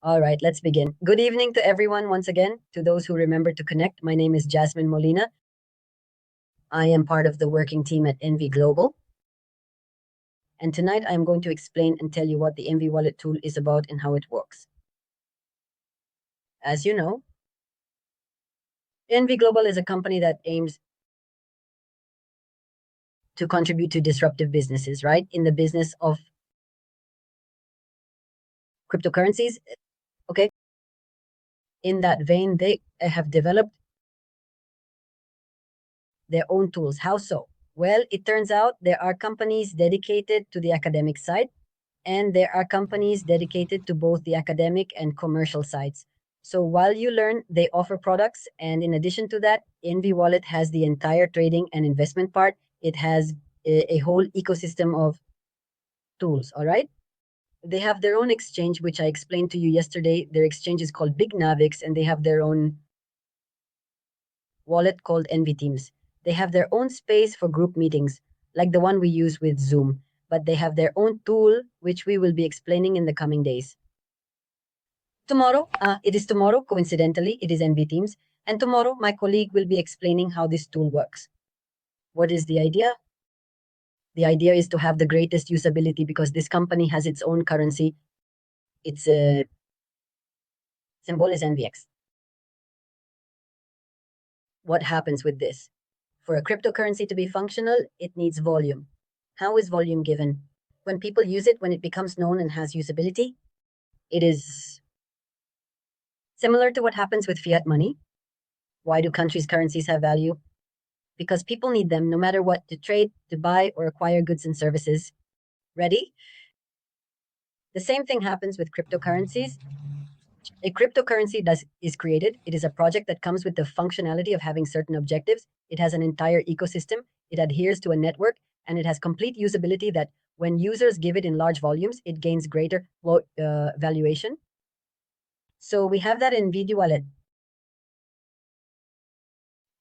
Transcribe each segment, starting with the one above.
All right, let's begin. Good evening to everyone once again. To those who remember to connect, my name is Jasmine Molina. I am part of the working team at NV Global. And tonight I'm going to explain and tell you what the NV Wallet tool is about and how it works. As you know, NV Global is a company that aims to contribute to disruptive businesses, right? In the business of cryptocurrencies. Okay. In that vein, they have developed their own tools. How so? Well, it turns out there are companies dedicated to the academic side, and there are companies dedicated to both the academic and commercial sides. So while you learn, they offer products. And in addition to that, NV Wallet has the entire trading and investment part. It has a whole ecosystem of tools, all right? They have their own exchange, which I explained to you yesterday. Their exchange is called BITNEVEX, and they have their own wallet called NV Teams. They have their own space for group meetings, like the one we use with Zoom, but they have their own tool, which we will be explaining in the coming days. Tomorrow, it is tomorrow, coincidentally, it is NV Teams, and tomorrow my colleague will be explaining how this tool works. What is the idea? The idea is to have the greatest usability because this company has its own currency. Its symbol is NVX. What happens with this? For a cryptocurrency to be functional, it needs volume. How is volume given? When people use it, when it becomes known and has usability, it is similar to what happens with fiat money. Why do countries' currencies have value? Because people need them no matter what, to trade, to buy, or acquire goods and services. Ready? The same thing happens with cryptocurrencies. A cryptocurrency is created. It is a project that comes with the functionality of having certain objectives. It has an entire ecosystem. It adheres to a network, and it has complete usability that when users give it in large volumes, it gains greater valuation. So we have that in NV Wallet.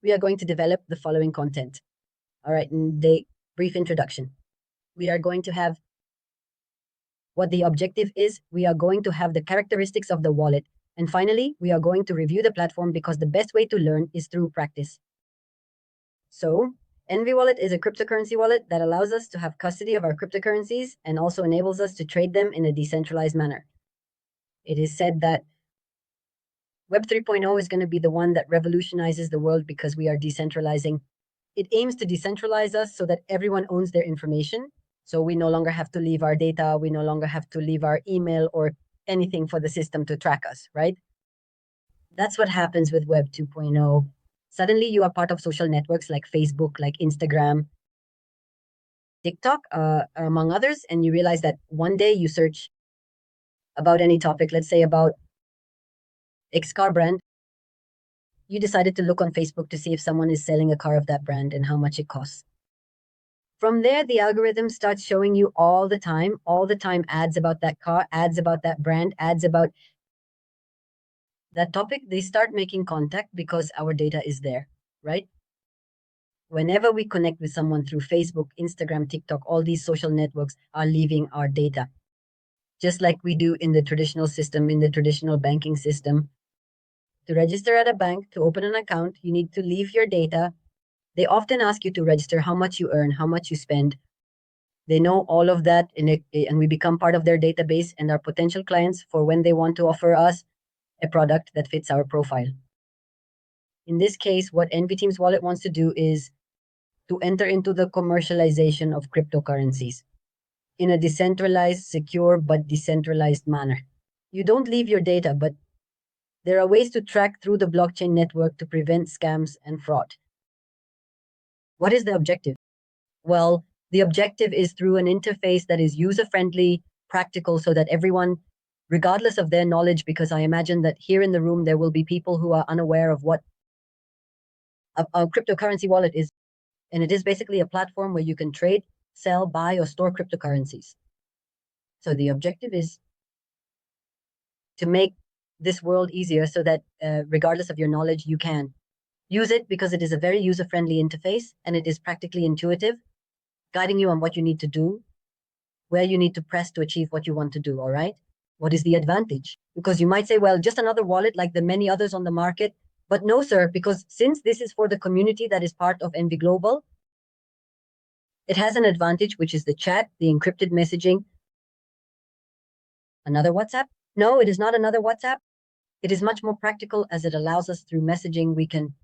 We are going to develop the following content. All right, in the brief introduction. We are going to have what the objective is. We are going to have the characteristics of the wallet. And finally, we are going to review the platform because the best way to learn is through practice. So, NV Wallet is a cryptocurrency wallet that allows us to have custody of our cryptocurrencies and also enables us to trade them in a decentralized manner. It is said that Web 3.0 is going to be the one that revolutionizes the world because we are decentralizing. It aims to decentralize us so that everyone owns their information. So we no longer have to leave our data. We no longer have to leave our email or anything for the system to track us, right? That's what happens with Web 2.0. Suddenly you are part of social networks like Facebook, like Instagram, TikTok, among others, and you realize that one day you search about any topic, let's say about X car brand, you decided to look on Facebook to see if someone is selling a car of that brand and how much it costs. From there, the algorithm starts showing you all the time ads about that car, ads about that brand, ads about that topic. They start making contact because our data is there, right? Whenever we connect with someone through Facebook, Instagram, TikTok, all these social networks are leaving our data. Just like we do in the traditional system, in the traditional banking system. To register at a bank, to open an account, you need to leave your data. They often ask you to register how much you earn, how much you spend. They know all of that, and we become part of their database and our potential clients for when they want to offer us a product that fits our profile. In this case, what NV Teams Wallet wants to do is to enter into the commercialization of cryptocurrencies in a decentralized, secure, but decentralized manner. You don't leave your data, but there are ways to track through the blockchain network to prevent scams and fraud. What is the objective? Well, the objective is through an interface that is user-friendly, practical, so that everyone, regardless of their knowledge, because I imagine that here in the room there will be people who are unaware of what a cryptocurrency wallet is. And it is basically a platform where you can trade, sell, buy, or store cryptocurrencies. So the objective is to make this world easier so that regardless of your knowledge, you can use it because it is a very user-friendly interface and it is practically intuitive, guiding you on what you need to do, where you need to press to achieve what you want to do, all right? What is the advantage? Because you might say, well, just another wallet like the many others on the market. But no, sir, because since this is for the community that is part of NV Global, it has an advantage, which is the chat, the encrypted messaging. Another WhatsApp? No, it is not another WhatsApp. It is much more practical as it allows us through messaging, we can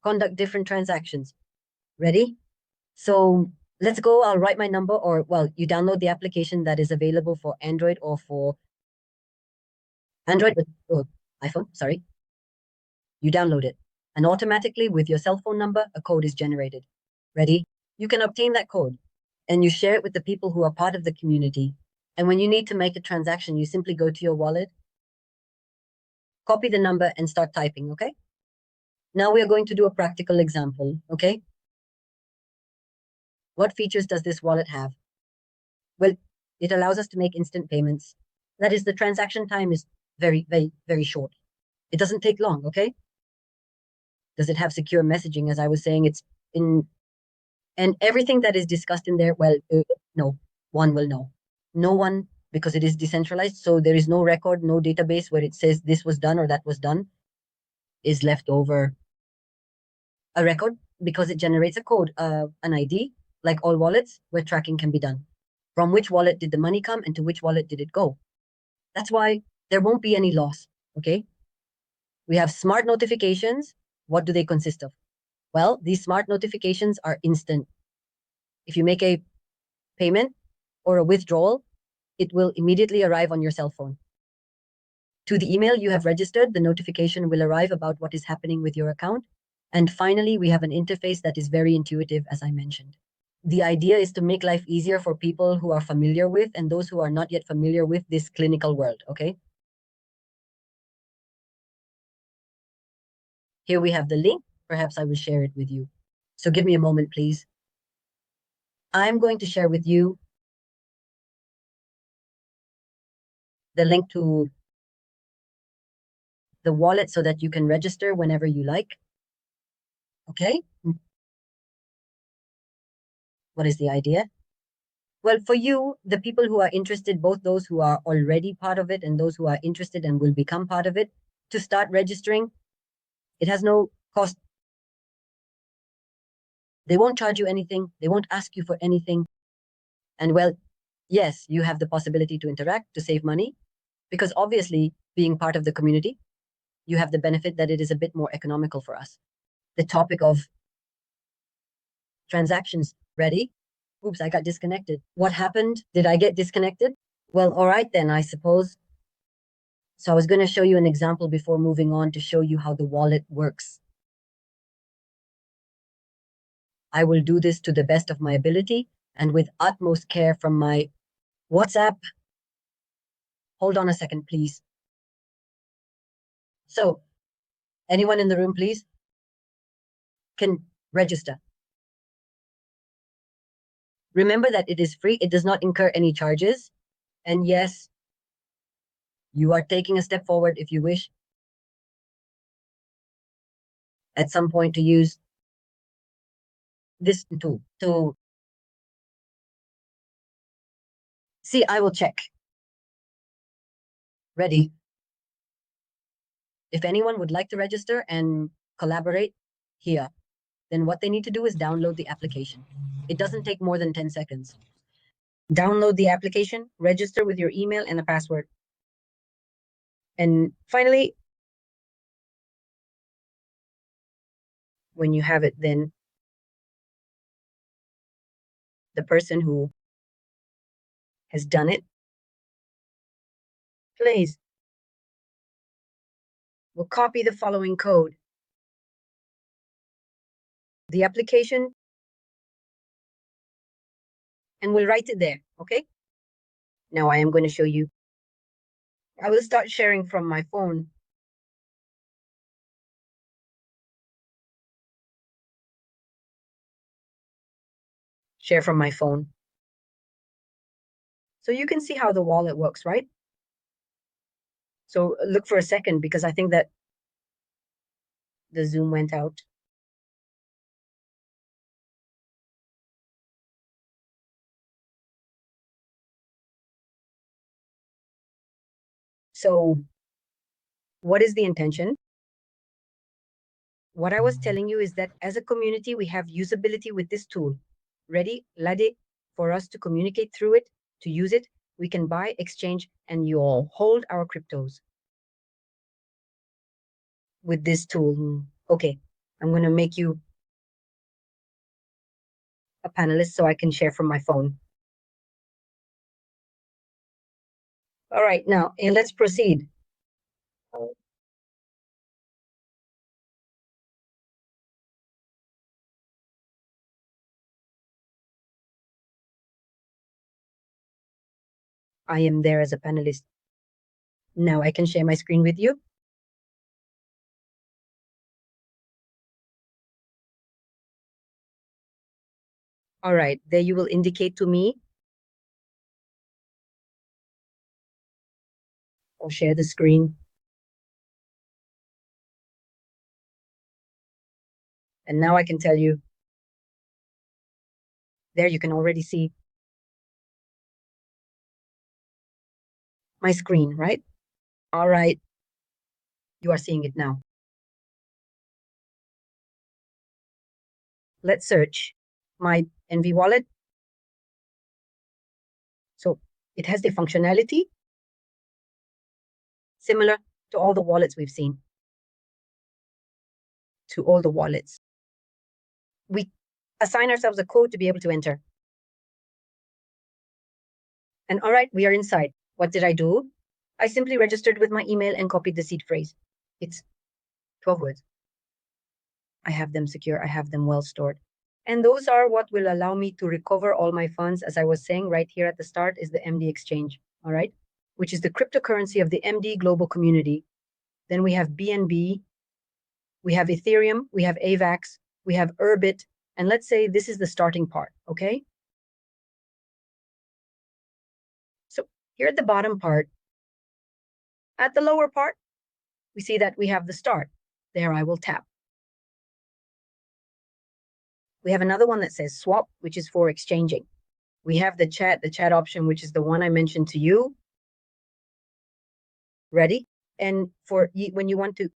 conduct different transactions. Ready? So let's go. I'll write my number, or well, you download the application that is available for Android or for Android with iPhone, sorry. You download it, and automatically with your cell phone number, a code is generated. Ready? You can obtain that code and you share it with the people who are part of the community. And when you need to make a transaction, you simply go to your wallet, copy the number, and start typing, okay? Now we are going to do a practical example, okay? What features does this wallet have? Well, it allows us to make instant payments. That is, the transaction time is very, very, very short. It doesn't take long, okay? Does it have secure messaging? As I was saying, it's in, and everything that is discussed in there, well, no, one will know. No one, because it is decentralized, so there is no record, no database where it says this was done or that was done, is left over a record because it generates a code, an ID, like all wallets, where tracking can be done. From which wallet did the money come and to which wallet did it go? That's why there won't be any loss, okay? We have smart notifications. What do they consist of? Well, these smart notifications are instant. If you make a payment or a withdrawal, it will immediately arrive on your cell phone. To the email you have registered, the notification will arrive about what is happening with your account. And finally, we have an interface that is very intuitive, as I mentioned. The idea is to make life easier for people who are familiar with and those who are not yet familiar with this clinical world, okay? Here we have the link. Perhaps I will share it with you. So give me a moment, please. I'm going to share with you the link to the wallet so that you can register whenever you like. Okay? What is the idea? Well, for you, the people who are interested, both those who are already part of it and those who are interested and will become part of it, to start registering, it has no cost. They won't charge you anything. They won't ask you for anything. And well, yes, you have the possibility to interact, to save money, because obviously, being part of the community, you have the benefit that it is a bit more economical for us. The topic of transactions, ready? Oops, I got disconnected. What happened? Did I get disconnected? Well, all right then, I suppose. So I was going to show you an example before moving on to show you how the wallet works. I will do this to the best of my ability and with utmost care from my WhatsApp. Hold on a second, please. So, anyone in the room, please, can register. Remember that it is free. It does not incur any charges. And yes, you are taking a step forward if you wish at some point to use this tool. So, see, I will check. Ready. If anyone would like to register and collaborate here, then what they need to do is download the application. It doesn't take more than 10 seconds. Download the application, register with your email and a password. And finally, when you have it, then the person who has done it, please, will copy the following code. The application, and we'll write it there, okay? Now I am going to show you. I will start sharing from my phone. Share from my phone. So you can see how the wallet works, right? So look for a second because I think that the Zoom went out. So what is the intention? What I was telling you is that as a community, we have usability with this tool. Ready, for us to communicate through it, to use it. We can buy, exchange, and you all hold our cryptos with this tool. Okay, I'm going to make you a panelist so I can share from my phone. All right, now let's proceed. I am there as a panelist. Now I can share my screen with you. All right, there you will indicate to me. I'll share the screen. And now I can tell you. There you can already see my screen, right? All right, you are seeing it now. Let's search my NV wallet. So it has the functionality similar to all the wallets we've seen. To all the wallets. We assign ourselves a code to be able to enter. And all right, we are inside. What did I do? I simply registered with my email and copied the seed phrase. It's 12 words. I have them secure. I have them well stored. And those are what will allow me to recover all my funds. As I was saying right here at the start is the MD exchange, all right, which is the cryptocurrency of the MD global community. Then we have BNB, we have Ethereum, we have AVAX, we have Urbit, and let's say this is the starting part, okay? So here at the bottom part, at the lower part, we see that we have the start. There I will tap. We have another one that says swap, which is for exchanging. We have the chat option, which is the one I mentioned to you. Ready? And for when you want to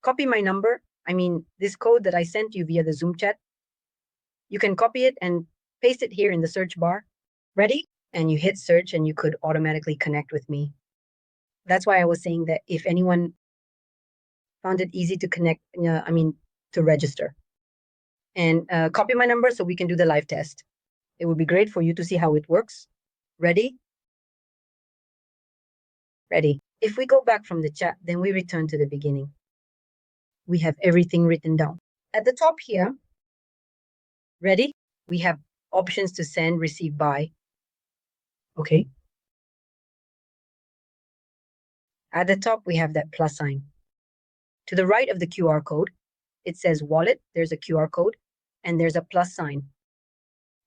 copy my number, I mean, this code that I sent you via the Zoom chat, you can copy it and paste it here in the search bar. Ready? And you hit search and you could automatically connect with me. That's why I was saying that if anyone found it easy to connect, to register and copy my number so we can do the live test. It would be great for you to see how it works. Ready? Ready. If we go back from the chat, then we return to the beginning. We have everything written down. At the top here, ready? We have options to send, receive, buy. Okay. At the top, we have that plus sign. To the right of the QR code, it says wallet. There's a QR code, and there's a plus sign.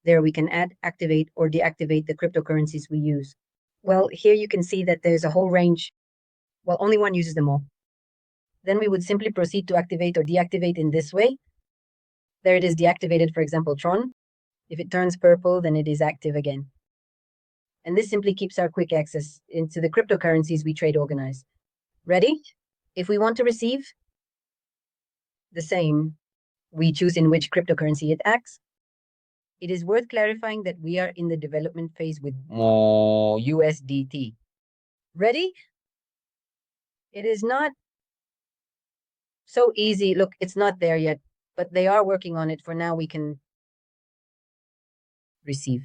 There we can add, activate, or deactivate the cryptocurrencies we use. Well, here you can see that there's a whole range. Well, only one uses them all. Then we would simply proceed to activate or deactivate in this way. There it is deactivated, for example, Tron. If it turns purple, then it is active again. And this simply keeps our quick access into the cryptocurrencies we trade organize. Ready? If we want to receive, the same. We choose in which cryptocurrency it acts. It is worth clarifying that we are in the development phase with USDT. Ready? It is not so easy. Look, it's not there yet, but they are working on it. For now, we can receive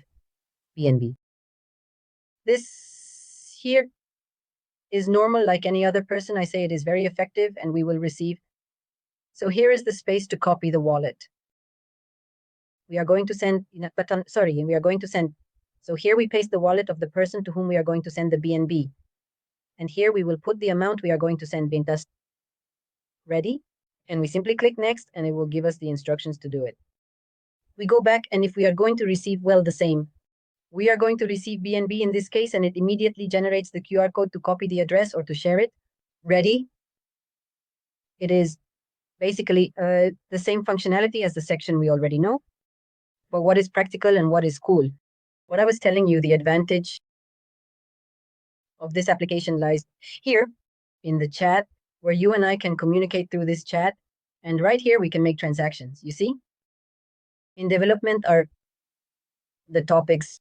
BNB. This here is normal like any other person. I say it is very effective and we will receive. So here is the space to copy the wallet. We are going to send, we are going to send. So here we paste the wallet of the person to whom we are going to send the BNB. And here we will put the amount we are going to send Bintas. Ready? And we simply click next and it will give us the instructions to do it. We go back and if we are going to receive, well, the same. We are going to receive BNB in this case and it immediately generates the QR code to copy the address or to share it. Ready? It is basically the same functionality as the section we already know. But what is practical and what is cool? What I was telling you, the advantage of this application lies here in the chat, where you and I can communicate through this chat. And right here, we can make transactions. You see? In development are the topics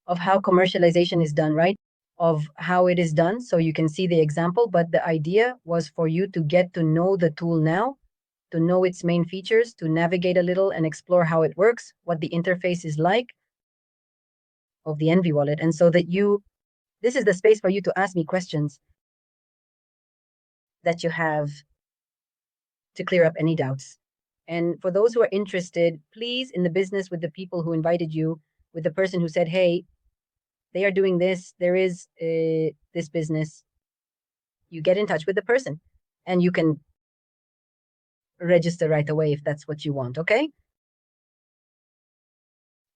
of how commercialization is done, right? Of how it is done. So you can see the example, but the idea was for you to get to know the tool now, to know its main features, to navigate a little and explore how it works, what the interface is like of the NV wallet. And so that this is the space for you to ask me questions that you have to clear up any doubts. And for those who are interested, please, in the business with the people who invited you, with the person who said, hey, they are doing this, there is this business, you get in touch with the person and you can register right away if that's what you want, okay?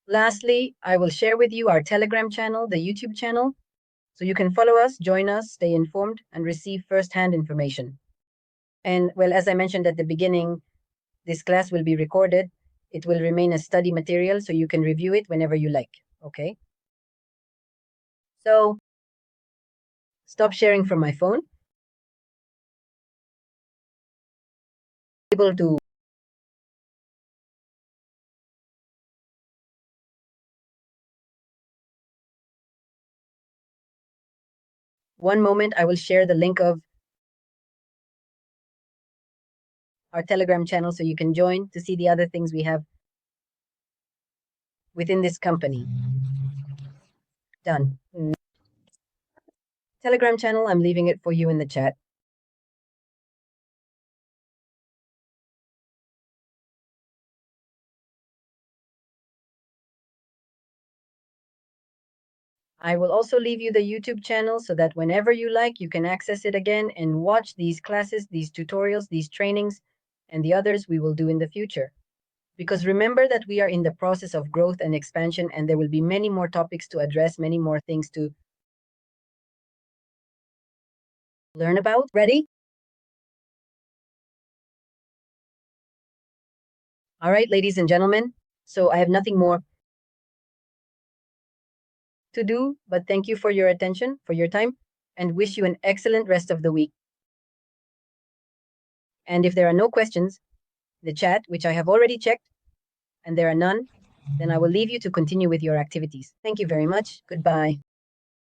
Lastly, I will share with you our Telegram channel, the YouTube channel, so you can follow us, join us, stay informed, and receive first-hand information. And well, as I mentioned at the beginning, this class will be recorded. It will remain a study material, so you can review it whenever you like, okay? So, stop sharing from my phone. Able to one moment, I will share the link of our Telegram channel so you can join to see the other things we have within this company. Done. Telegram channel, I'm leaving it for you in the chat. I will also leave you the YouTube channel so that whenever you like, you can access it again and watch these classes, these tutorials, these trainings, and the others we will do in the future. Because remember that we are in the process of growth and expansion, and there will be many more topics to address, many more things to learn about. Ready? All right, ladies and gentlemen. So I have nothing more to do, but thank you for your attention, for your time, and wish you an excellent rest of the week. And if there are no questions, the chat, which I have already checked, and there are none, then I will leave you to continue with your activities. Thank you very much. Goodbye.